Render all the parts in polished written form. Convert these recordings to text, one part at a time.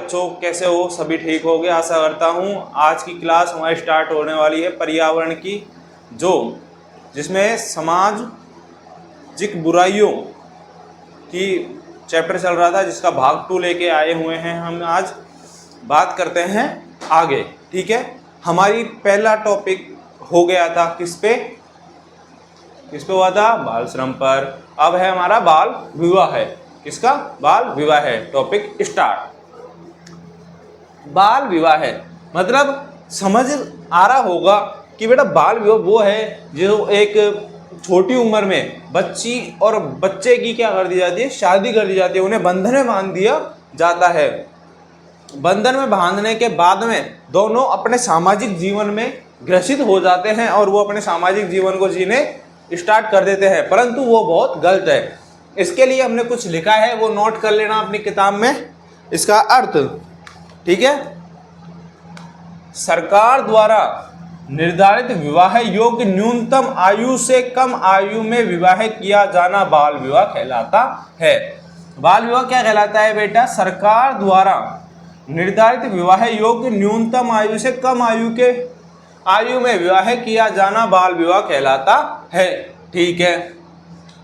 बच्चों, कैसे हो? सभी ठीक हो गए आशा करता हूँ। आज की क्लास हमारी स्टार्ट होने वाली है पर्यावरण की, जिसमें सामाजिक बुराइयों की चैप्टर चल रहा था, जिसका भाग 2 लेके आए हुए हैं। हम आज बात करते हैं आगे। ठीक है, हमारी पहला टॉपिक हो गया था किस पे हुआ था? बाल श्रम पर। अब है हमारा बाल विवाह है। किसका? बाल विवाह है। Topic start. बाल विवाह है मतलब समझ आ रहा होगा कि बेटा बाल विवाह वो है जो एक छोटी उम्र में बच्ची और बच्चे की क्या कर दी जाती है? शादी कर दी जाती है। उन्हें बंधन में बांध दिया जाता है। बंधन में बांधने के बाद में दोनों अपने सामाजिक जीवन में ग्रसित हो जाते हैं और वो अपने सामाजिक जीवन को जीने स्टार्ट कर देते हैं, परंतु वो बहुत गलत है। इसके लिए हमने कुछ लिखा है, वो नोट कर लेना अपनी किताब में। इसका अर्थ, ठीक है, सरकार द्वारा निर्धारित विवाह योग्य न्यूनतम आयु से कम आयु में विवाह किया जाना बाल विवाह कहलाता है। बाल विवाह क्या कहलाता है बेटा? सरकार द्वारा निर्धारित विवाह योग्य न्यूनतम आयु से कम आयु में विवाह किया जाना बाल विवाह कहलाता है। ठीक है,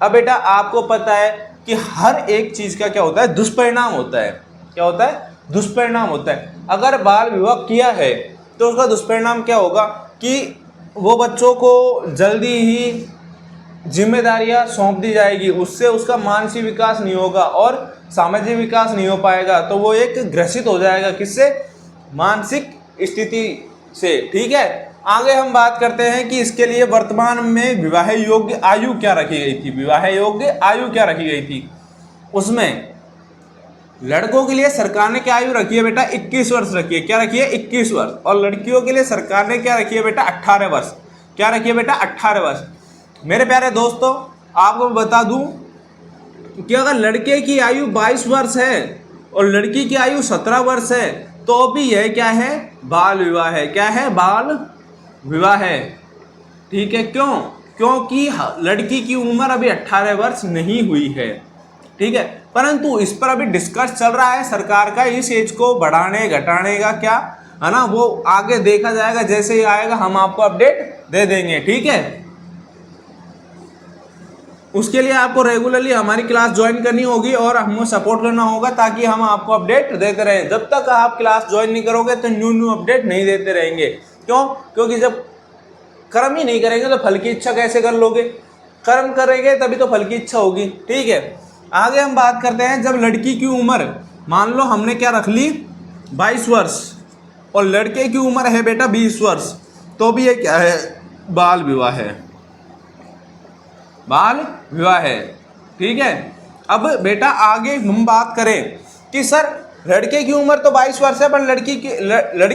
अब बेटा आपको पता है कि हर एक चीज का क्या होता है? दुष्परिणाम होता है। क्या होता है? दुष्परिणाम होता है। अगर बाल विवाह किया है तो उसका दुष्परिणाम क्या होगा कि वो बच्चों को जल्दी ही जिम्मेदारियां सौंप दी जाएगी, उससे उसका मानसिक विकास नहीं होगा और सामाजिक विकास नहीं हो पाएगा। तो वो एक ग्रसित हो जाएगा, किससे? मानसिक स्थिति से। ठीक है, आगे हम बात करते हैं कि इसके लिए वर्तमान में विवाह योग्य आयु क्या रखी गई थी। विवाह योग्य आयु क्या रखी गई थी? उसमें लड़कों के लिए सरकार ने क्या आयु रखी है बेटा? 21 वर्ष रखी है। क्या रखी है? 21 वर्ष। और लड़कियों के लिए सरकार ने क्या रखी है बेटा? 18 वर्ष। क्या रखी है बेटा? 18 वर्ष। मेरे प्यारे दोस्तों, आपको बता दूं कि अगर लड़के की आयु 22 वर्ष है और लड़की की आयु 17 वर्ष है तो भी यह क्या है? बाल विवाह है। क्या है? बाल विवाह है। ठीक है, क्यों? क्योंकि लड़की की उम्र अभी 18 वर्ष नहीं हुई है। ठीक है, परंतु इस पर अभी डिस्कस चल रहा है सरकार का, इस एज को बढ़ाने घटाने का, क्या है ना, वो आगे देखा जाएगा। जैसे ही आएगा हम आपको अपडेट दे देंगे। ठीक है, उसके लिए आपको रेगुलरली हमारी क्लास ज्वाइन करनी होगी और हमें सपोर्ट करना होगा ताकि हम आपको अपडेट देते रहें। जब तक आप क्लास ज्वाइन नहीं करोगे तो न्यू अपडेट नहीं देते रहेंगे। क्यों? क्योंकि जब कर्म ही नहीं करेंगे तो फल की इच्छा कैसे कर लोगे? कर्म करेंगे तभी तो फल की इच्छा होगी। ठीक है, आगे हम बात करते हैं। जब लड़की की उम्र, मान लो हमने क्या रख ली? 22 वर्ष और लड़के की उम्र है बेटा 20 वर्ष, तो भी ये क्या है? बाल विवाह है। बाल विवाह है। ठीक है, अब बेटा आगे हम बात करें कि सर लड़के की उम्र तो 22 वर्ष है पर लड़की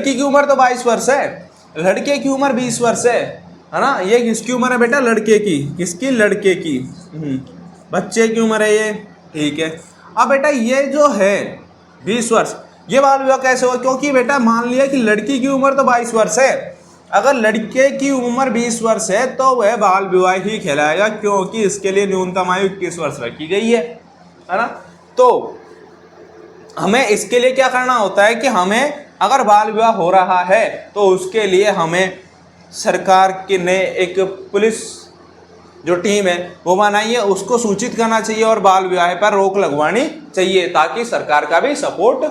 की उम्र तो 22 वर्ष है, लड़के की उम्र 20 वर्ष है ना? ये किसकी उम्र है बेटा? लड़के की। किसकी? लड़के की। बच्चे की उम्र है ये। ठीक है, अब बेटा ये जो है 20 वर्ष, ये बाल विवाह कैसे हुआ? क्योंकि बेटा मान लिया कि लड़की की उम्र तो 22 वर्ष है, अगर लड़के की उम्र 20 वर्ष है तो वह बाल विवाह ही कहलाएगा, क्योंकि इसके लिए न्यूनतम आयु 21 वर्ष रखी गई है ना? तो हमें इसके लिए क्या करना होता है कि हमें अगर बाल विवाह हो रहा है तो उसके लिए हमें सरकार के ने एक पुलिस जो टीम है वो बनाई है, उसको सूचित करना चाहिए और बाल विवाह पर रोक लगवानी चाहिए ताकि सरकार का भी सपोर्ट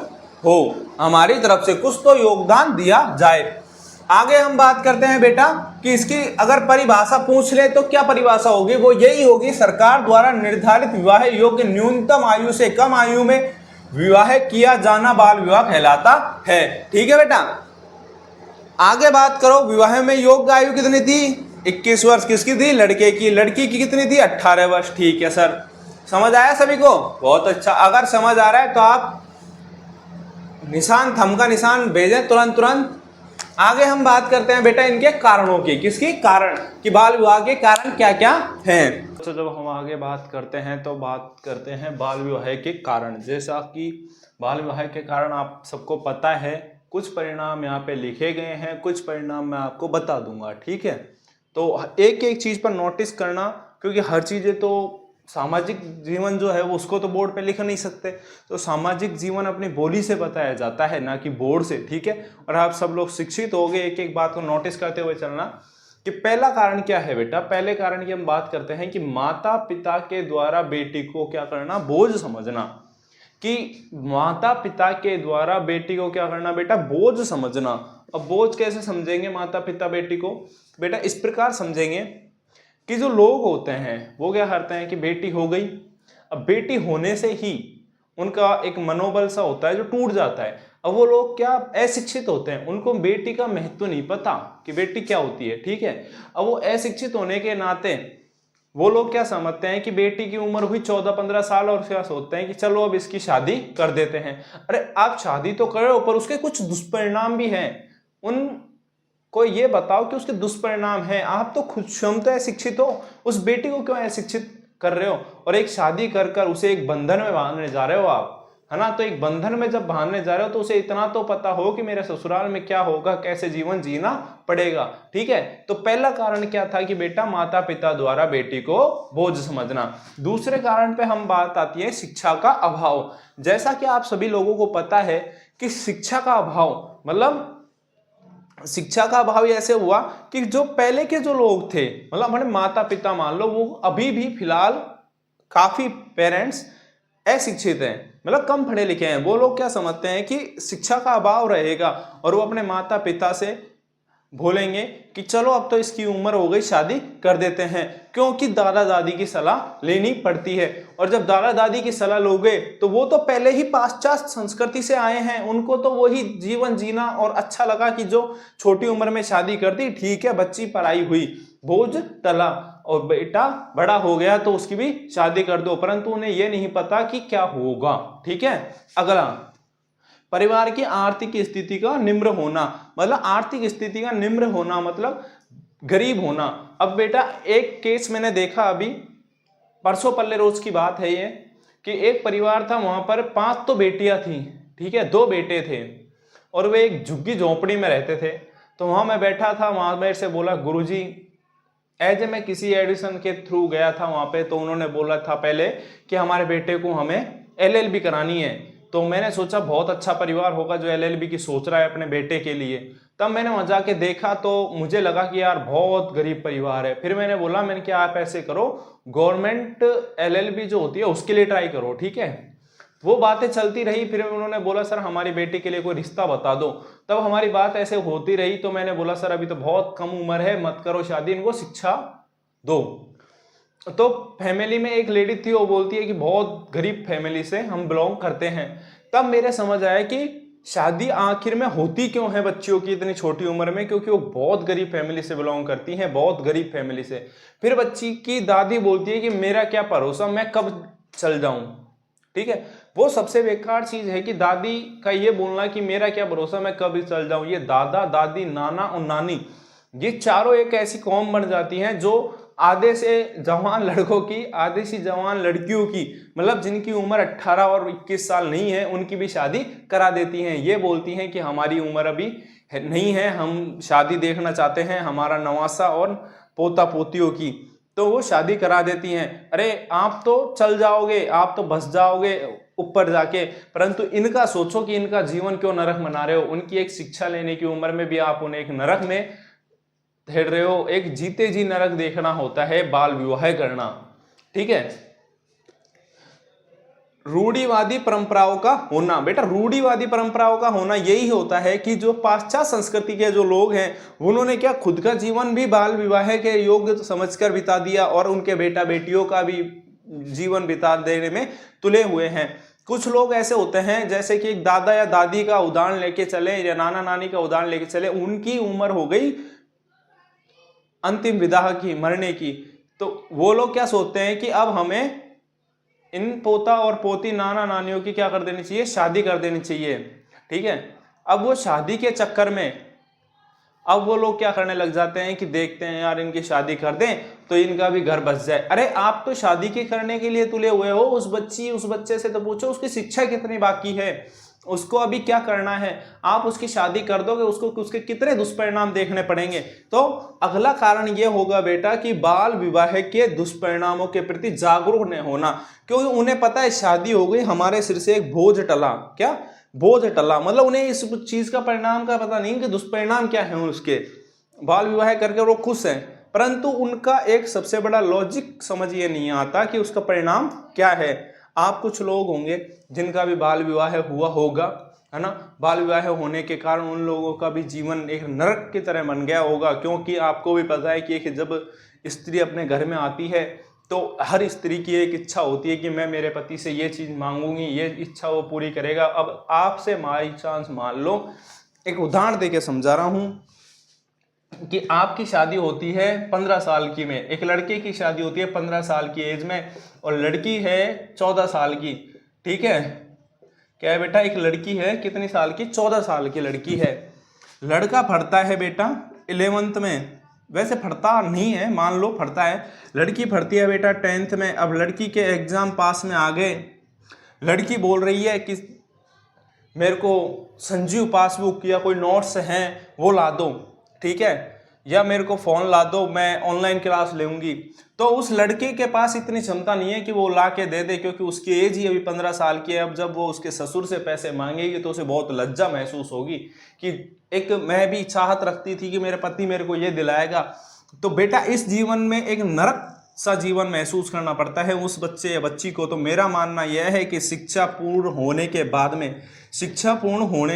हो, हमारी तरफ से कुछ तो योगदान दिया जाए। आगे हम बात करते हैं बेटा कि इसकी अगर परिभाषा पूछ ले तो क्या परिभाषा होगी? वो यही होगी, सरकार द्वारा निर्धारित विवाह योग्य न्यूनतम आयु से कम आयु में विवाह किया जाना बाल विवाह कहलाता है। ठीक है बेटा, आगे बात करो। विवाह में योग्य आयु कितनी थी? 21 वर्ष। किसकी थी? लड़के की। लड़की की कितनी थी? 18 वर्ष। ठीक है सर, समझ आया सभी को? बहुत अच्छा। अगर समझ आ रहा है तो आप निशान, थंब का निशान भेजें तुरंत। आगे हम बात करते हैं बेटा इनके कारणों की। किसकी? कारण, कि बाल विवाह के कारण क्या क्या हैं। तो जब हम आगे बात करते हैं तो बात करते हैं बाल विवाह के कारण। जैसा कि बाल विवाह के कारण आप सबको पता है, कुछ परिणाम यहाँ पे लिखे गए हैं, कुछ परिणाम मैं आपको बता दूंगा। ठीक है, तो एक एक चीज पर नोटिस करना, क्योंकि हर चीजें तो सामाजिक जीवन जो है वो उसको तो बोर्ड पे लिख नहीं सकते, तो सामाजिक जीवन अपनी बोली से बताया जाता है, ना कि बोर्ड से, ठीक है। और आप सब लोग शिक्षित हो गए, एक एक बात को नोटिस करते हुए चलना कि पहला कारण क्या है बेटा। पहले कारण की हम बात करते हैं कि माता पिता के द्वारा बेटी को क्या करना, बोझ समझना। कि माता पिता के द्वारा बेटी को क्या करना बेटा, बोझ समझना। अब बोझ कैसे समझेंगे माता पिता बेटी को, बेटा इस प्रकार समझेंगे कि जो लोग होते हैं वो क्या करते हैं कि बेटी हो गई, अब बेटी होने से ही उनका एक मनोबल सा होता है जो टूट जाता है। अब वो लोग क्या अशिक्षित होते हैं, उनको बेटी का महत्व नहीं पता कि बेटी क्या होती है, ठीक है। अब वो अशिक्षित होने के नाते वो लोग क्या समझते हैं कि बेटी की उम्र हुई 14-15 साल और क्या सोचते हैं कि चलो अब इसकी शादी कर देते हैं। अरे आप शादी तो करो पर उसके कुछ दुष्परिणाम भी हैं, उन को ये बताओ कि उसके दुष्परिणाम हैं। आप तो खुद स्वयं तो अशिक्षित हो, उस बेटी को क्यों अशिक्षित कर रहे हो, और एक शादी कर कर उसे एक बंधन में बांधने जा रहे हो आप, है ना। तो एक बंधन में जब बांधने जा रहे हो तो उसे इतना तो पता हो कि मेरे ससुराल में क्या होगा, कैसे जीवन जीना पड़ेगा, ठीक है। तो पहला कारण क्या था कि बेटा माता पिता द्वारा बेटी को बोझ समझना। दूसरे कारण पे हम बात आती है शिक्षा का अभाव। जैसा कि आप सभी लोगों को पता है कि शिक्षा का अभाव मतलब शिक्षा का अभाव ऐसे हुआ कि जो पहले के जो लोग थे, मतलब हमारे माता पिता मान लो, वो अभी भी फिलहाल काफी पेरेंट्स अशिक्षित हैं, मतलब कम पढ़े लिखे हैं। वो लोग क्या समझते हैं कि शिक्षा का अभाव रहेगा और वो अपने माता पिता से बोलेंगे कि चलो अब तो इसकी उम्र हो गई, शादी कर देते हैं, क्योंकि दादा दादी की सलाह लेनी पड़ती है। और जब दादा दादी की सलाह लोगे तो वो तो पहले ही पाश्चात्य संस्कृति से आए हैं, उनको तो वही जीवन जीना और अच्छा लगा कि जो छोटी उम्र में शादी कर दी, ठीक है, बच्ची पढ़ाई हुई, बोझ टला और बेटा बड़ा हो गया तो उसकी भी शादी कर दो। परंतु उन्हें यह नहीं पता कि क्या होगा, ठीक है। अगला, परिवार की आर्थिक स्थिति का निम्न होना, मतलब आर्थिक स्थिति का निम्न होना मतलब गरीब होना। अब बेटा एक केस मैंने देखा अभी परसों पल्ले रोज की बात है ये, कि एक परिवार था, वहां पर 5 तो बेटियां थी, ठीक है, 2 बेटे थे और वे एक झुग्गी झोंपड़ी में रहते थे। तो वहां मैं बैठा था, वहां मेरे से बोला गुरुजी, एज मैं किसी एडिशन के थ्रू गया था वहां पे, तो उन्होंने बोला था पहले कि हमारे बेटे को हमें LLB करानी है। तो मैंने सोचा बहुत अच्छा परिवार होगा जो LLB की सोच रहा है अपने बेटे के लिए। तब मैंने वहां जाके देखा तो मुझे लगा कि यार बहुत गरीब परिवार है। फिर मैंने बोला, मैंने क्या आप ऐसे करो, गवर्नमेंट LLB जो होती है उसके लिए ट्राई करो, ठीक है। वो बातें चलती रही, फिर उन्होंने बोला सर हमारी बेटी के लिए कोई रिश्ता बता दो। तब हमारी बात ऐसे होती रही, तो मैंने बोला सर अभी तो बहुत कम उम्र है, मत करो शादी, इनको शिक्षा दो। तो फैमिली में एक लेडी थी, वो बोलती है कि बहुत गरीब फैमिली से हम बिलोंग करते हैं। तब मेरे समझ आया कि शादी आखिर में होती क्यों है बच्चियों की इतनी छोटी उम्र में, क्योंकि वो बहुत गरीब फैमिली से बिलोंग करती हैं, बहुत गरीब फैमिली से। फिर बच्ची की दादी बोलती है कि मेरा क्या भरोसा, मैं कब चल जाऊं, ठीक है। वो सबसे बेकार चीज है कि दादी का ये बोलना कि मेरा क्या भरोसा, मैं कब चल जाऊं। ये दादा दादी नाना और नानी, ये चारों एक ऐसी कौम बन जाती हैं जो आधे से जवान लड़कों की, आधे से जवान लड़कियों की, मतलब जिनकी उम्र 18 और 21 साल नहीं है, उनकी भी शादी करा देती हैं। ये बोलती हैं कि हमारी उम्र अभी नहीं है, हम शादी देखना चाहते हैं, हमारा नवासा और पोता पोतियों की, तो वो शादी करा देती हैं। अरे आप तो चल जाओगे, आप तो बस जाओगे ऊपर जाके, परंतु इनका सोचो कि इनका जीवन क्यों नरक मना रहे हो। उनकी एक शिक्षा लेने की उम्र में भी आप उन्हें एक नरक में ढेर रहे हो। एक जीते जी नरक देखना होता है बाल विवाह करना, ठीक है। रूढ़िवादी परंपराओं का होना, बेटा रूढ़िवादी परंपराओं का होना यही होता है कि जो पाश्चात्य संस्कृति के जो लोग हैं उन्होंने क्या खुद का जीवन भी बाल विवाह के योग्य समझकर बिता दिया और उनके बेटा बेटियों का भी जीवन बिता देने में तुले हुए हैं। कुछ लोग ऐसे होते हैं जैसे कि एक दादा या दादी का उदाहरण लेके चले या नाना नानी का उदाहरण लेके चले, उनकी उम्र हो गई अंतिम विदाह की, मरने की, तो वो लोग क्या सोचते हैं कि अब हमें इन पोता और पोती नाना नानियों की क्या कर देनी चाहिए, शादी कर देनी चाहिए, ठीक है। अब वो शादी के चक्कर में अब वो लोग क्या करने लग जाते हैं कि देखते हैं यार इनकी शादी कर दें तो इनका भी घर बस जाए। अरे आप तो शादी के करने के लिए तुले हुए हो, उस बच्चे से तो पूछो उसकी शिक्षा कितनी बाकी है, उसको अभी क्या करना है, आप उसकी शादी कर दोगे, उसको उसके कितने दुष्परिणाम देखने पड़ेंगे। तो अगला कारण ये होगा बेटा कि बाल विवाह के दुष्परिणामों के प्रति जागरूक नहीं होना, क्योंकि उन्हें पता है शादी हो गई, हमारे सिर से एक बोझ टला। क्या बोझ टला, मतलब उन्हें इस चीज का परिणाम का पता नहीं कि दुष्परिणाम क्या है। उसके बाल विवाह करके वो खुश हैं, परंतु उनका एक सबसे बड़ा लॉजिक समझ ये नहीं आता कि उसका परिणाम क्या है। आप कुछ लोग होंगे जिनका भी बाल विवाह हुआ होगा, है ना, बाल विवाह होने के कारण उन लोगों का भी जीवन एक नरक की तरह बन गया होगा, क्योंकि आपको भी पता है कि जब स्त्री अपने घर में आती है तो हर स्त्री की एक इच्छा होती है कि मैं मेरे पति से ये चीज़ मांगूंगी, ये इच्छा वो पूरी करेगा। अब आपसे बाई चांस मान लो, एक उदाहरण देके समझा रहा हूं कि आपकी शादी होती है 15 साल की में, एक लड़के की शादी होती है 15 साल की एज में, और लड़की है 14 साल की। ठीक है, क्या है बेटा, एक लड़की है कितनी साल की, 14 साल की लड़की है। लड़का पढ़ता है बेटा 11th में, वैसे पढ़ता नहीं है, मान लो पढ़ता है। लड़की पढ़ती है बेटा 10th में। अब लड़की के एग्जाम पास में आ गए, लड़की बोल रही है कि मेरे को संजीव पासबुक या कोई नोट्स हैं वो ला दो, ठीक है, या मेरे को फ़ोन ला दो, मैं ऑनलाइन क्लास लूँगी। तो उस लड़के के पास इतनी क्षमता नहीं है कि वो ला के दे दे, क्योंकि उसकी एज ही अभी 15 साल की है। अब जब वो उसके ससुर से पैसे मांगेगी तो उसे बहुत लज्जा महसूस होगी कि एक मैं भी चाहत रखती थी कि मेरे पति मेरे को ये दिलाएगा। तो बेटा इस जीवन में एक नरक सा जीवन महसूस करना पड़ता है उस बच्चे या बच्ची को। तो मेरा मानना यह है कि शिक्षा पूर्ण होने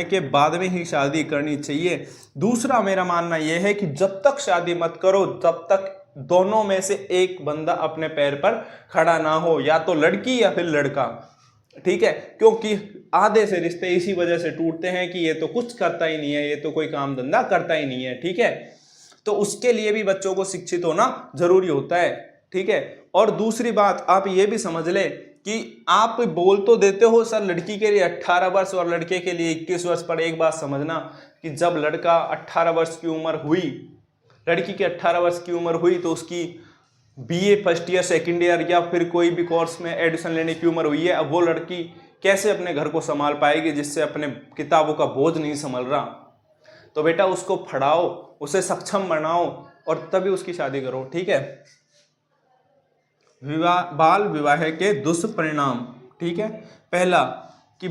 के बाद में ही शादी करनी चाहिए। दूसरा मेरा मानना यह है कि जब तक शादी मत करो तब तक दोनों में से एक बंदा अपने पैर पर खड़ा ना हो, या तो लड़की या फिर लड़का, ठीक है, क्योंकि आधे से रिश्ते इसी वजह से टूटते हैं कि ये तो कुछ करता ही नहीं है, ये तो कोई काम धंधा करता ही नहीं है, ठीक है। तो उसके लिए भी बच्चों को शिक्षित होना जरूरी होता है, ठीक है। और दूसरी बात आप ये भी समझ ले कि आप बोल तो देते हो सर लड़की के लिए 18 वर्ष और लड़के के लिए 21 वर्ष, पर एक बात समझना कि जब लड़का 18 वर्ष की उम्र हुई, लड़की की 18 वर्ष की उम्र हुई, तो उसकी BA first year second year या फिर कोई भी कोर्स में एडमिशन लेने की उम्र हुई है। अब वो लड़की कैसे अपने घर को संभाल पाएगी जिससे अपने किताबों का बोझ नहीं संभल रहा। तो बेटा उसको पढ़ाओ, उसे सक्षम बनाओ और तभी उसकी शादी करो, ठीक है। बाल विवाह के दुष्परिणाम, ठीक है। पहला कि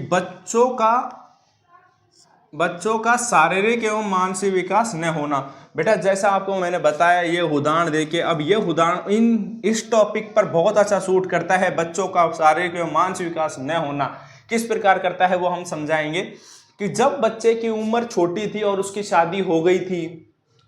बच्चों का शारीरिक एवं मानसिक विकास न होना। बेटा जैसा आपको मैंने बताया ये उदाहरण देके, अब ये उदाहरण इस टॉपिक पर बहुत अच्छा सूट करता है। बच्चों का शारीरिक एवं मानसिक विकास न होना किस प्रकार करता है वो हम समझाएंगे कि जब बच्चे की उम्र छोटी थी और उसकी शादी हो गई थी,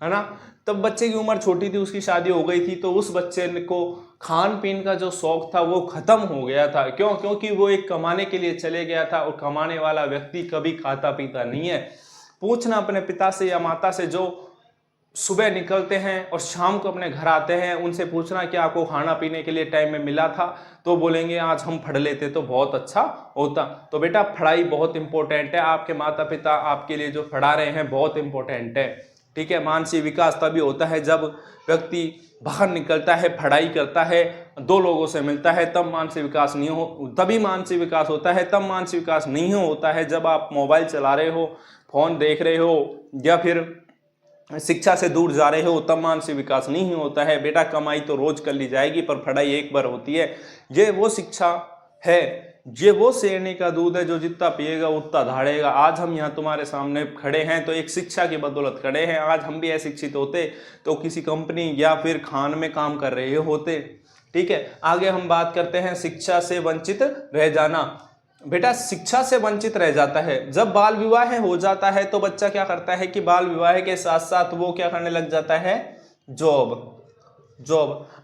है ना, तब बच्चे की उम्र छोटी थी, उसकी शादी हो गई थी, तो उस बच्चे को खान पीन का जो शौक था वो खत्म हो गया था। क्यों? क्योंकि वो एक कमाने के लिए चले गया था, और कमाने वाला व्यक्ति कभी खाता पीता नहीं है। पूछना अपने पिता से या माता से जो सुबह निकलते हैं और शाम को अपने घर आते हैं, उनसे पूछना कि आपको खाना पीने के लिए टाइम में मिला था, तो बोलेंगे आज हम पढ़ लेते तो बहुत अच्छा होता। तो बेटा पढ़ाई बहुत इंपॉर्टेंट है, आपके माता पिता आपके लिए जो पढ़ा रहे हैं बहुत इंपॉर्टेंट है, ठीक है। मानसिक विकास तभी होता है जब व्यक्ति बाहर निकलता है, पढ़ाई करता है, दो लोगों से मिलता है, तब मानसिक विकास नहीं हो, तभी मानसिक विकास होता है। तब मानसिक विकास नहीं होता है जब आप मोबाइल चला रहे हो, फोन देख रहे हो, या फिर शिक्षा से दूर जा रहे हो, तब मानसिक विकास नहीं होता है। बेटा कमाई तो रोज कर ली जाएगी पर पढ़ाई एक बार होती है। ये वो शिक्षा है, ये वो शेरनी का दूध है जो जितना पिएगा उतना धाड़ेगा। आज हम यहाँ तुम्हारे सामने खड़े हैं तो एक शिक्षा की बदौलत खड़े हैं। आज हम भी अशिक्षित होते तो किसी कंपनी या फिर खान में काम कर रहे होते, ठीक है। आगे हम बात करते हैं शिक्षा से वंचित रह जाना। बेटा शिक्षा से वंचित रह जाता है जब बाल विवाह हो जाता है, तो बच्चा क्या करता है कि बाल विवाह के साथ साथ वो क्या करने लग जाता है, जॉब।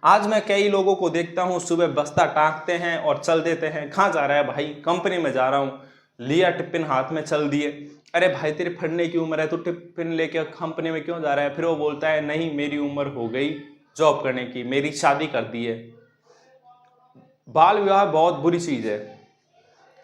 आज मैं कई लोगों को देखता हूँ सुबह बस्ता टाँगते हैं और चल देते हैं। कहाँ जा रहा है भाई? कंपनी में जा रहा हूँ। लिया टिफिन हाथ में चल दिए। अरे भाई तेरे पढ़ने की उम्र है तो टिफिन लेके कंपनी में क्यों जा रहा है? फिर वो बोलता है नहीं मेरी उम्र हो गई जॉब करने की, मेरी शादी कर दी है। बाल विवाह बहुत बुरी चीज है,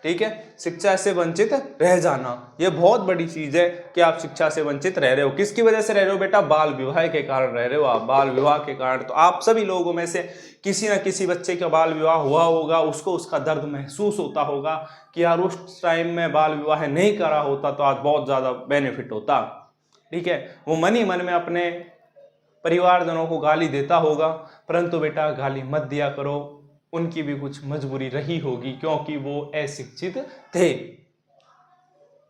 ठीक है, शिक्षा से वंचित रह जाना, ये बहुत बड़ी चीज है कि आप शिक्षा से वंचित रह रहे हो। किसकी वजह से रह रहे हो बेटा? बाल विवाह के कारण रह रहे हो आप, बाल विवाह के कारण। तो आप सभी लोगों में से किसी ना किसी बच्चे का बाल विवाह हुआ होगा, उसको उसका दर्द महसूस होता होगा कि यार उस टाइम में बाल विवाह नहीं करा होता तो आज बहुत ज्यादा बेनिफिट होता। ठीक है, वो मन ही मन में अपने परिवारजनों को गाली देता होगा, परंतु बेटा गाली मत दिया करो, उनकी भी कुछ मजबूरी रही होगी क्योंकि वो अशिक्षित थे।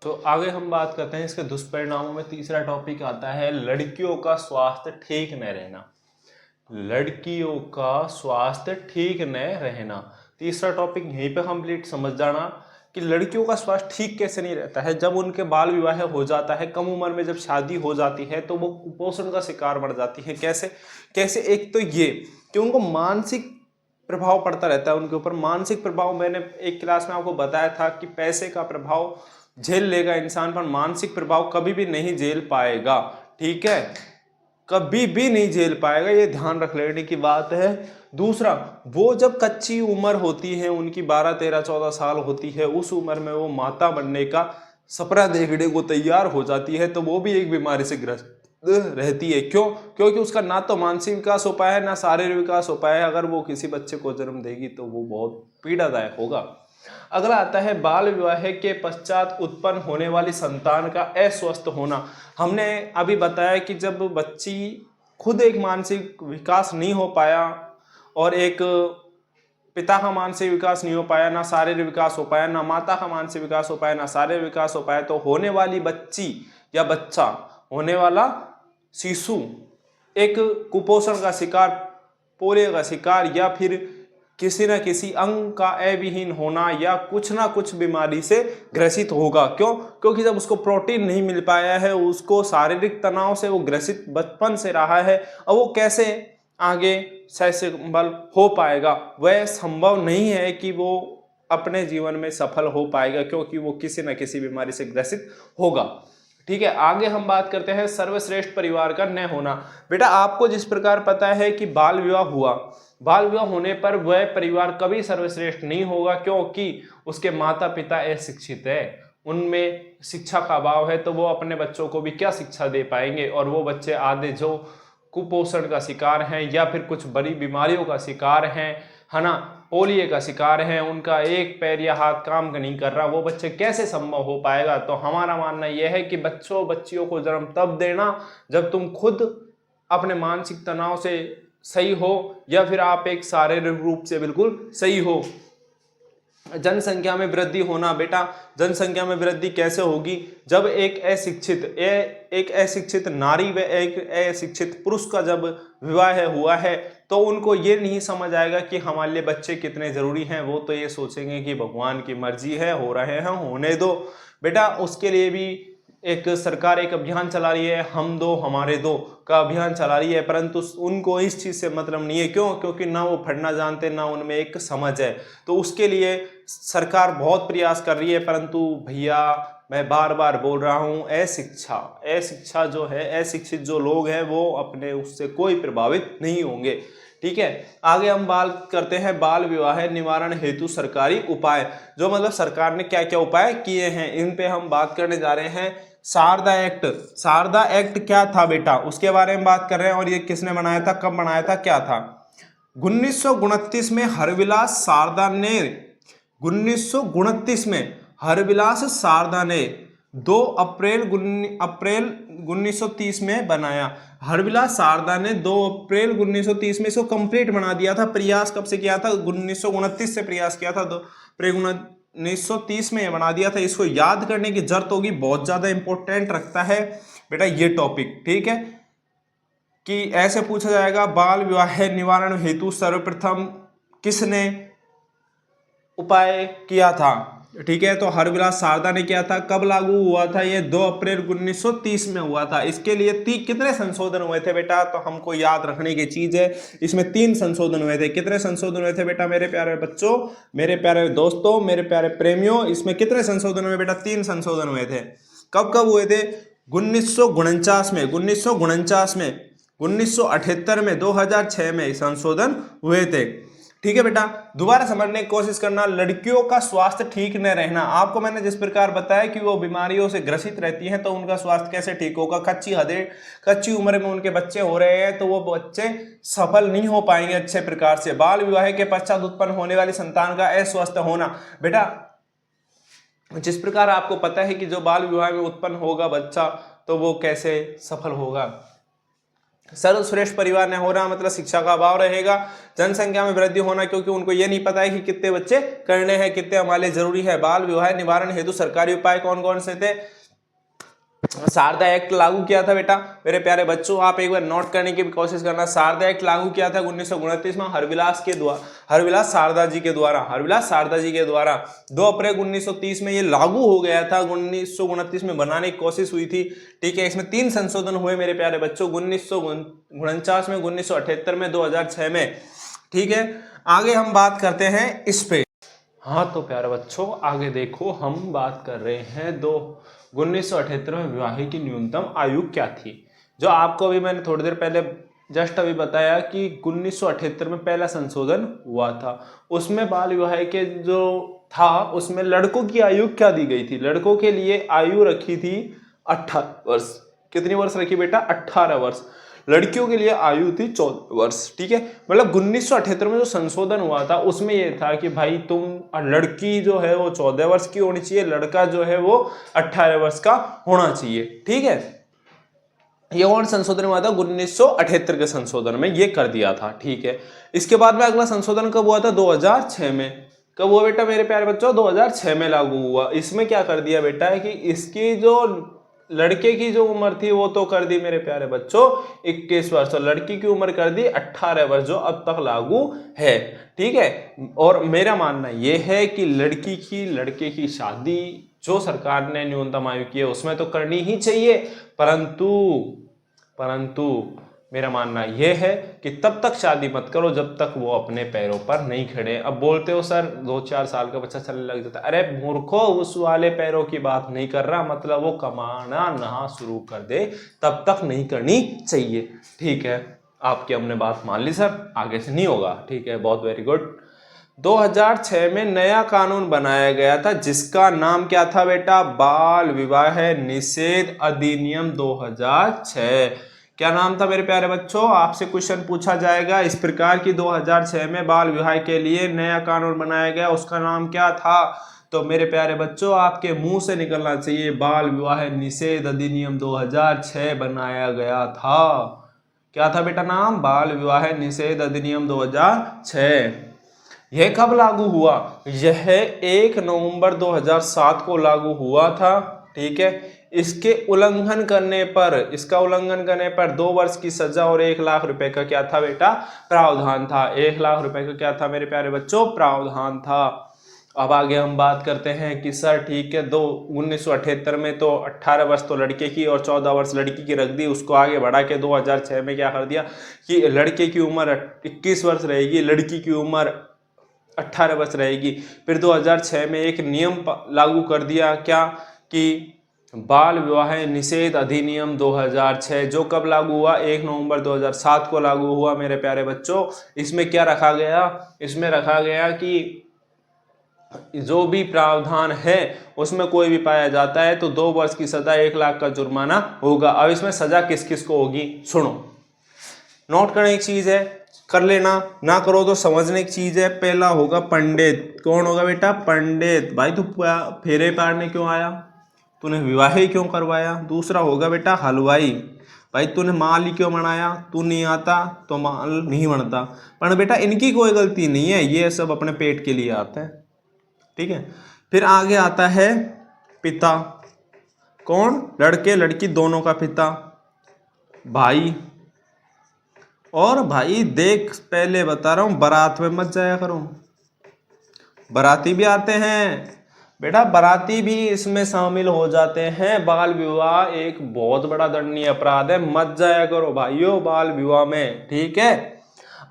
तो आगे हम बात करते हैं इसके दुष्परिणामों में। तीसरा टॉपिक आता है लड़कियों का स्वास्थ्य ठीक न रहना। लड़कियों का स्वास्थ्य ठीक न रहना, तीसरा टॉपिक यहीं पे कंप्लीट समझ जाना कि लड़कियों का स्वास्थ्य ठीक कैसे नहीं रहता है। जब उनके बाल विवाह हो जाता है, कम उम्र में जब शादी हो जाती है, तो वो कुपोषण का शिकार बढ़ जाती है। कैसे कैसे? एक तो ये कि उनको मानसिक प्रभाव पड़ता रहता है उनके ऊपर। मानसिक प्रभाव, मैंने एक क्लास में आपको बताया था कि पैसे का प्रभाव झेल लेगा इंसान, पर मानसिक प्रभाव कभी भी नहीं झेल पाएगा। ठीक है, कभी भी नहीं झेल पाएगा, ये ध्यान रख लेने की बात है। दूसरा, वो जब कच्ची उम्र होती है, उनकी 12, 13, 14 साल होती है, उस उम्र में वो माता बनने का सपना देखने को तैयार हो जाती है, तो वो भी एक बीमारी से ग्रस्त रहती है। क्यों? क्योंकि उसका ना तो मानसिक विकास हो पाया है, ना शारीरिक विकास हो पाया है। अगर वो किसी बच्चे को जन्म देगी तो वो बहुत पीड़ादायक होगा। अगला आता है बाल विवाह के पश्चात उत्पन्न होने वाली संतान का अस्वस्थ होना। हमने अभी बताया कि जब बच्ची खुद एक मानसिक विकास नहीं हो पाया और एक पिता का मानसिक विकास नहीं हो पाया, ना शारीरिक विकास हो पाया, ना माता का मानसिक विकास हो पाया, ना शारीरिक विकास हो पाया, तो होने वाली बच्ची या बच्चा, होने वाला शिशु एक कुपोषण का शिकार, पोलियो का शिकार, या फिर किसी न किसी अंग का अविहीन होना या कुछ ना कुछ बीमारी से ग्रसित होगा। क्यों? क्योंकि जब उसको प्रोटीन नहीं मिल पाया है, उसको शारीरिक तनाव से वो ग्रसित बचपन से रहा है, और वो कैसे आगे सक्षम हो पाएगा? वह संभव नहीं है कि वो अपने जीवन में सफल हो पाएगा, क्योंकि वो किसी न किसी बीमारी से ग्रसित होगा। ठीक है, आगे हम बात करते हैं सर्वश्रेष्ठ परिवार का न होना। बेटा आपको जिस प्रकार पता है कि बाल विवाह हुआ, बाल विवाह होने पर वह परिवार कभी सर्वश्रेष्ठ नहीं होगा, क्योंकि उसके माता पिता अशिक्षित है, उनमें शिक्षा का अभाव है, तो वो अपने बच्चों को भी क्या शिक्षा दे पाएंगे। और वो बच्चे आधे जो कुपोषण का शिकार हैं या फिर कुछ बड़ी बीमारियों का शिकार हैं, है ना, पोलियो का शिकार हैं, उनका एक पैर या हाथ काम नहीं कर रहा, वो बच्चे कैसे संभव हो पाएगा? तो हमारा मानना यह है कि बच्चियों को जन्म तब देना जब तुम खुद अपने मानसिक तनाव से सही हो, या फिर आप एक शारीरिक रूप से बिल्कुल सही हो। जनसंख्या में वृद्धि होना। बेटा जनसंख्या में वृद्धि कैसे होगी? जब एक अशिक्षित नारी व एक अशिक्षित पुरुष का जब विवाह हुआ है, तो उनको ये नहीं समझ आएगा कि हमारे लिए बच्चे कितने जरूरी हैं। वो तो ये सोचेंगे कि भगवान की मर्जी है, हो रहे हैं होने दो। बेटा उसके लिए भी एक सरकार एक अभियान चला रही है, हम दो हमारे दो का अभियान चला रही है, परंतु उनको इस चीज से मतलब नहीं है। क्यों? क्योंकि ना वो पढ़ना जानते, ना उनमें एक समझ है। तो उसके लिए सरकार बहुत प्रयास कर रही है, परंतु भैया मैं बार बार बोल रहा हूँ, अशिक्षा जो है, अशिक्षित जो लोग हैं वो अपने उससे कोई प्रभावित नहीं होंगे। ठीक है, आगे हम बात करते हैं बाल विवाह निवारण हेतु सरकारी उपाय। जो मतलब सरकार ने क्या क्या उपाय किए हैं, इन पे हम बात करने जा रहे हैं। शारदा एक्ट, शारदा एक्ट क्या था बेटा, उसके बारे में बात कर रहे हैं। और ये किसने बनाया था, कब बनाया था, क्या था? 1929 में हरविलास शारदा ने 1929 में हरविलास शारदा ने 2 अप्रैल 1930 में बनाया। हरविलास शारदा ने 2 अप्रैल 1930 में इसको कंप्लीट बना दिया था। प्रयास कब से किया था? 1929 से प्रयास किया था, 2 अप्रैल 1930 में बना दिया था। इसको याद करने की जरूरत होगी, बहुत ज्यादा इंपॉर्टेंट रखता है बेटा ये टॉपिक। ठीक है, कि ऐसे पूछा जाएगा बाल विवाह निवारण हेतु सर्वप्रथम किसने उपाय किया था? ठीक है, तो हरविलास शारदा ने किया था। कब लागू हुआ था? ये 2 अप्रैल 1930 में हुआ था। इसके लिए कितने संशोधन हुए थे बेटा? तो हमको याद रखने की चीज है, इसमें 3 संशोधन हुए थे। कितने संशोधन हुए थे बेटा मेरे प्यारे बच्चों, मेरे प्यारे दोस्तों, मेरे प्यारे प्रेमियों? इसमें कितने संशोधन हुए बेटा? 3 संशोधन हुए थे। कब कब हुए थे? 1949 में, 1949 में, 1978 में, 2006 में संशोधन हुए थे। ठीक है बेटा, दोबारा समझने की कोशिश करना। लड़कियों का स्वास्थ्य ठीक न रहना, आपको मैंने जिस प्रकार बताया कि वो बीमारियों से ग्रसित रहती हैं तो उनका स्वास्थ्य कैसे ठीक होगा। कच्ची उम्र में उनके बच्चे हो रहे हैं तो वो बच्चे सफल नहीं हो पाएंगे अच्छे प्रकार से। बाल विवाह के पश्चात उत्पन्न होने वाली संतान का अस्वस्थ होना, बेटा जिस प्रकार आपको पता है कि जो बाल विवाह में उत्पन्न होगा बच्चा तो वो कैसे सफल होगा। सरल सुरेश परिवार न होना मतलब शिक्षा का अभाव रहेगा। जनसंख्या में वृद्धि होना, क्योंकि उनको ये नहीं पता है कि कितने बच्चे करने हैं, कितने हमारे लिए जरूरी है। बाल विवाह निवारण हेतु सरकारी उपाय कौन कौन से थे। शारदा एक्ट लागू किया था बेटा मेरे प्यारे बच्चों, आप एक बार नोट करने की कोशिश करना। शारदा एक्ट लागू किया था 1929 में हरविलास शारदा जी के द्वारा 2 अप्रैल 1930 में ये लागू हो गया था। 1929 में बनाने की कोशिश हुई थी। ठीक है, इसमें 3 संशोधन हुए मेरे प्यारे बच्चों, 1949 में, 1978 में, 2006 में। ठीक है, आगे हम बात करते हैं इस पे। हाँ तो प्यारे बच्चों आगे देखो, हम बात कर रहे हैं 1978 में विवाह की न्यूनतम आयु क्या थी। जो आपको अभी मैंने थोड़ी देर पहले जस्ट अभी बताया कि 1978 में पहला संशोधन हुआ था, उसमें बाल विवाह के जो था उसमें लड़कों की आयु क्या दी गई थी। लड़कों के लिए आयु रखी थी 18 वर्ष। कितनी वर्ष रखी बेटा, 18 वर्ष। लड़कियों के लिए आयु थी 14 वर्ष। ठीक है, मतलब 1978 में जो संशोधन हुआ था उसमें यह था कि भाई तुम लड़की जो है वो 14 वर्ष की होनी चाहिए, लड़का जो है वो 18 वर्ष का होना चाहिए। ठीक है, ये कौन संशोधन हुआ था, 1978 के संशोधन में ये कर दिया था। ठीक है, इसके बाद में अगला संशोधन कब हुआ था, 2006 में। कब हुआ बेटा मेरे प्यारे बच्चों, 2006 में लागू हुआ। इसमें क्या कर दिया बेटा है कि इसकी जो लड़के की जो उम्र थी वो तो कर दी मेरे प्यारे बच्चों 21 वर्ष, और लड़की की उम्र कर दी 18 वर्ष, जो अब तक लागू है। ठीक है, और मेरा मानना यह है कि लड़के की शादी जो सरकार ने न्यूनतम आयु की है उसमें तो करनी ही चाहिए, परंतु मेरा मानना यह है कि तब तक शादी मत करो जब तक वो अपने पैरों पर नहीं खड़े। अब बोलते हो सर 2-4 साल का बच्चा चलने लग जाता है, अरे मूर्खो उस वाले पैरों की बात नहीं कर रहा, मतलब वो कमाना नहा शुरू कर दे तब तक नहीं करनी चाहिए। ठीक है, आपकी हमने बात मान ली सर, आगे से नहीं होगा। ठीक है, बहुत वेरी गुड। 2006 में नया कानून बनाया गया था जिसका नाम क्या था बेटा, बाल विवाह निषेध अधिनियम 2006। क्या नाम था मेरे प्यारे बच्चों, आपसे क्वेश्चन पूछा जाएगा इस प्रकार की 2006 में बाल विवाह के लिए नया कानून बनाया गया, उसका नाम क्या था। तो मेरे प्यारे बच्चों आपके मुंह से निकलना चाहिए, बाल विवाह निषेध अधिनियम 2006 बनाया गया था। क्या था बेटा नाम, बाल विवाह निषेध अधिनियम 2006। यह कब लागू हुआ, यह 1 नवंबर 2007 को लागू हुआ था। ठीक है, इसका उल्लंघन करने पर 2 वर्ष की सजा और 1 लाख रुपए का क्या था बेटा, प्रावधान था। 1 लाख रुपए का क्या था मेरे प्यारे बच्चों, प्रावधान था। अब आगे हम बात करते हैं कि सर ठीक है 1978 में तो 18 वर्ष तो लड़के की और 14 वर्ष लड़की की रख दी, उसको आगे बढ़ा के 2006 में क्या कर दिया कि लड़के की उम्र 21 वर्ष रहेगी, लड़की की उम्र 18 वर्ष रहेगी। फिर 2006 में एक नियम लागू कर दिया, क्या कि बाल विवाह निषेध अधिनियम 2006, जो कब लागू हुआ, 1 नवंबर 2007 को लागू हुआ मेरे प्यारे बच्चों। इसमें क्या रखा गया, इसमें रखा गया कि जो भी प्रावधान है उसमें कोई भी पाया जाता है तो 2 वर्ष की सजा 1 लाख का जुर्माना होगा। अब इसमें सजा किस किस को होगी, सुनो, नोट करने की चीज है, कर लेना, ना करो तो समझने की चीज है। पहला होगा पंडित। कौन होगा बेटा, पंडित। भाई तू फेरे पारने क्यों आया, तूने विवाह ही क्यों करवाया। दूसरा होगा बेटा हलवाई। भाई तूने माल ही क्यों बनाया, तू नहीं आता तो माल नहीं बनता। पर बेटा इनकी कोई गलती नहीं है, ये सब अपने पेट के लिए आते हैं। ठीक है, फिर आगे आता है पिता। कौन, लड़के लड़की दोनों का पिता, भाई। और भाई देख पहले बता रहा हूं, बारात में मत जाया करो, बाराती भी आते हैं बेटा, बाराती भी इसमें शामिल हो जाते हैं। बाल विवाह एक बहुत बड़ा दंडनीय अपराध है, मत जाया करो भाइयों बाल विवाह में। ठीक है,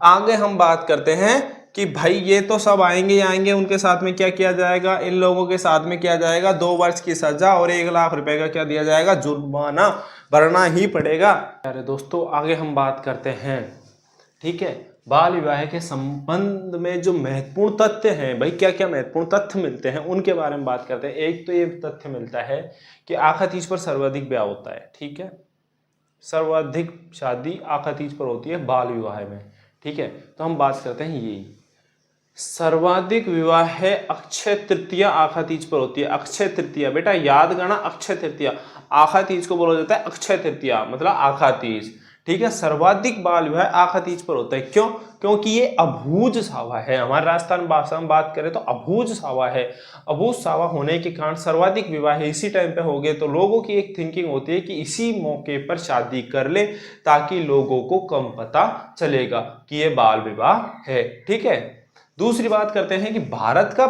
आगे हम बात करते हैं कि भाई ये तो सब आएंगे, उनके साथ में क्या किया जाएगा, इन लोगों के साथ में किया जाएगा 2 वर्ष की सजा और 1 लाख रुपए का क्या दिया जाएगा, जुर्माना भरना ही पड़ेगा। अरे दोस्तों आगे हम बात करते हैं, ठीक है, बाल विवाह के संबंध में जो महत्वपूर्ण तथ्य हैं, भाई क्या क्या महत्वपूर्ण तथ्य मिलते हैं उनके बारे में बात करते हैं। एक तो ये तथ्य मिलता है कि आखातीज पर सर्वाधिक ब्याह होता है, ठीक है, सर्वाधिक शादी आखातीज पर होती है बाल विवाह में, ठीक है। तो हम बात करते हैं यही, सर्वाधिक विवाह है अक्षय तृतीया आखातीज पर होती है। अक्षय तृतीया बेटा याद करना, अक्षय तृतीया, आखातीज को बोला जाता है अक्षय तृतीया मतलब आखातीज, ठीक है। सर्वाधिक बाल विवाह आखातीज पर होता है, क्यों? क्योंकि ये अभूज सावा है, हमारे राजस्थान भाषा में बात करें तो अभूज सावा है। अभूज सावा होने के कारण सर्वाधिक विवाह इसी टाइम पे हो गए, तो लोगों की एक थिंकिंग होती है कि इसी मौके पर शादी कर ले ताकि लोगों को कम पता चलेगा कि ये बाल विवाह है, ठीक है। दूसरी बात करते हैं कि भारत का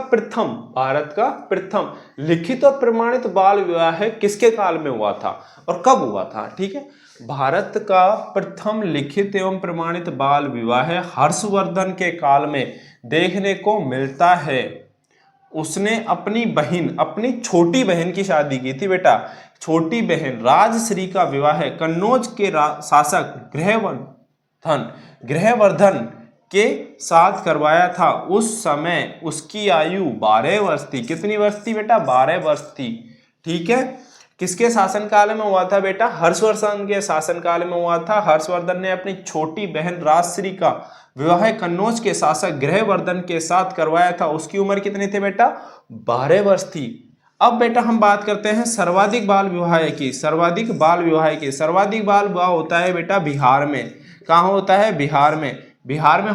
प्रथम लिखित और प्रमाणित बाल विवाह किसके काल में हुआ था और कब हुआ था, ठीक है। भारत का प्रथम लिखित एवं प्रमाणित बाल विवाह हर्षवर्धन के काल में देखने को मिलता है। उसने अपनी बहन, अपनी छोटी बहन की शादी की थी बेटा, छोटी बहन राजश्री का विवाह कन्नौज के शासक गृहवर्धन के साथ करवाया था। उस समय उसकी आयु 12 वर्ष थी। कितनी वर्ष थी बेटा? 12 वर्ष थी, ठीक है। किसके शासनकाल में हुआ था बेटा? हर्षवर्धन के शासनकाल में हुआ था। हर्षवर्धन ने अपनी छोटी बहन राजश्री का विवाह कन्नौज के शासक गृहवर्धन के साथ करवाया था। उसकी उम्र कितनी थी बेटा? 12 वर्ष थी। अब बेटा हम बात करते हैं सर्वाधिक बाल विवाह की। सर्वाधिक बाल विवाह होता है बेटा बिहार में। कहाँ होता है? बिहार में। बिहार में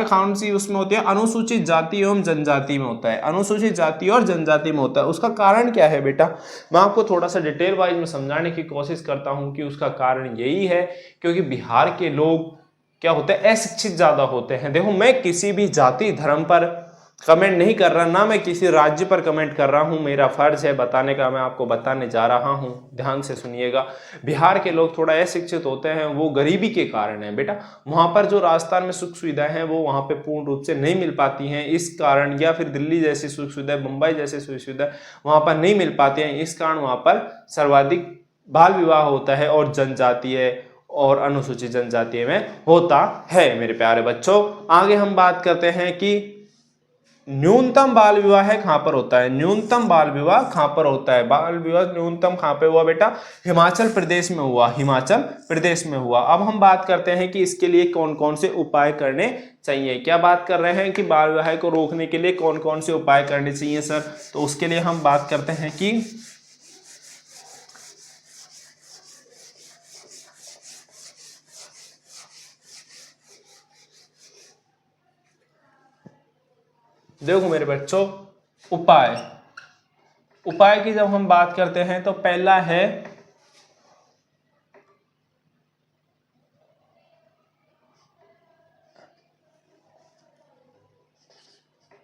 कौन सी उसमें होती है? अनुसूचित जाति एवं जनजाति में होता है। अनुसूचित जाति और जनजाति में होता है। उसका कारण क्या है बेटा? मैं आपको थोड़ा सा डिटेल वाइज में समझाने की कोशिश करता हूं कि उसका कारण यही है क्योंकि बिहार के लोग क्या होते हैं? अशिक्षित ज्यादा होते हैं। देखो मैं किसी भी जाति धर्म पर कमेंट नहीं कर रहा, ना मैं किसी राज्य पर कमेंट कर रहा हूं। मेरा फर्ज है बताने का, मैं आपको बताने जा रहा हूं, ध्यान से सुनिएगा। बिहार के लोग थोड़ा अशिक्षित होते हैं, वो गरीबी के कारण है बेटा। वहां पर जो राजस्थान में सुख सुविधाएं हैं वो वहां पे पूर्ण रूप से नहीं मिल पाती हैं, इस कारण, या फिर दिल्ली जैसी सुख सुविधाएं, मुंबई जैसी सुख सुविधाएं वहां पर नहीं मिल पाती हैं, इस कारण वहां पर सर्वाधिक बाल विवाह होता है और जनजातीय और अनुसूचित जनजातीय में होता है। मेरे प्यारे बच्चों, आगे हम बात करते हैं कि न्यूनतम बाल विवाह कहां पर होता है। न्यूनतम बाल विवाह कहां पर होता है? बाल विवाह न्यूनतम कहां पे हुआ बेटा? हिमाचल प्रदेश में हुआ। हिमाचल प्रदेश में हुआ। अब हम बात करते हैं कि इसके लिए कौन कौन से उपाय करने चाहिए। क्या बात कर रहे हैं कि बाल विवाह को रोकने के लिए कौन कौन से उपाय करने चाहिए सर? तो उसके लिए हम बात करते हैं कि देखो मेरे बच्चों, उपाय की जब हम बात करते हैं तो पहला है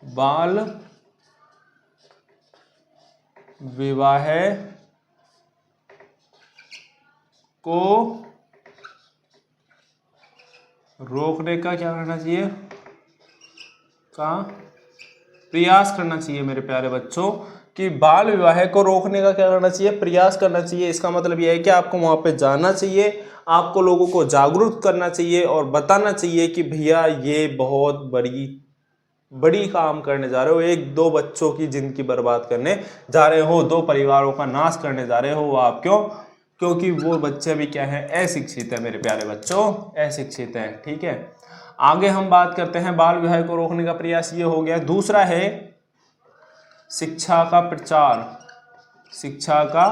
बाल विवाह को रोकने का क्या करना चाहिए? प्रयास करना चाहिए। मेरे प्यारे बच्चों, कि बाल विवाह को रोकने का क्या करना चाहिए? प्रयास करना चाहिए। इसका मतलब यह है कि आपको वहां पे जाना चाहिए, आपको लोगों को जागरूक करना चाहिए और बताना चाहिए कि भैया ये बहुत बड़ी काम करने जा रहे हो, एक दो बच्चों की जिंदगी बर्बाद करने जा रहे हो, दो परिवारों का नाश करने जा रहे हो आप। क्यों? क्योंकि वो बच्चे भी क्या है? अशिक्षित है। मेरे प्यारे बच्चों, अशिक्षित है, ठीक है। आगे हम बात करते हैं, बाल विवाह को रोकने का प्रयास ये हो गया। दूसरा है शिक्षा का प्रचार। शिक्षा का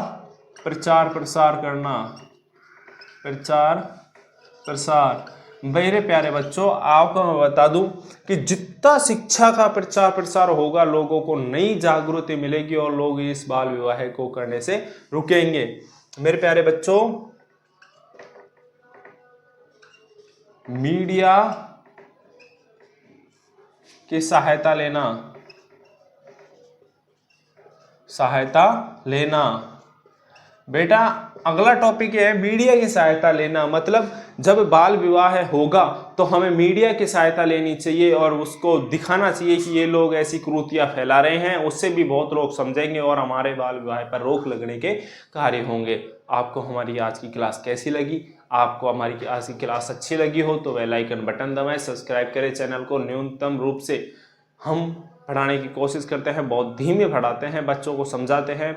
प्रचार प्रसार करना। प्रचार प्रसार। मेरे प्यारे बच्चों, आपको मैं बता दूं कि जितना शिक्षा का प्रचार प्रसार होगा, लोगों को नई जागृति मिलेगी और लोग इस बाल विवाह को करने से रुकेंगे। मेरे प्यारे बच्चों, मीडिया की सहायता लेना। बेटा अगला टॉपिक है मीडिया की सहायता लेना। मतलब जब बाल विवाह होगा तो हमें मीडिया की सहायता लेनी चाहिए और उसको दिखाना चाहिए कि ये लोग ऐसी कुरीतियां फैला रहे हैं। उससे भी बहुत लोग समझेंगे और हमारे बाल विवाह पर रोक लगने के कार्य होंगे। आपको हमारी आज की क्लास कैसी लगी? आपको हमारी आज की क्लास अच्छी लगी हो तो बेल आइकन बटन दबाएं, सब्सक्राइब करें चैनल को। न्यूनतम रूप से हम पढ़ाने की कोशिश करते हैं, बहुत धीमे पढ़ाते हैं, बच्चों को समझाते हैं।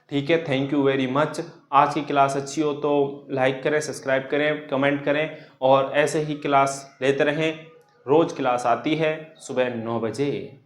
ठीक है, थैंक यू वेरी मच। आज की क्लास अच्छी हो तो लाइक करें, सब्सक्राइब करें, कमेंट करें और ऐसे ही क्लास लेते रहें। रोज़ क्लास आती है सुबह 9 बजे।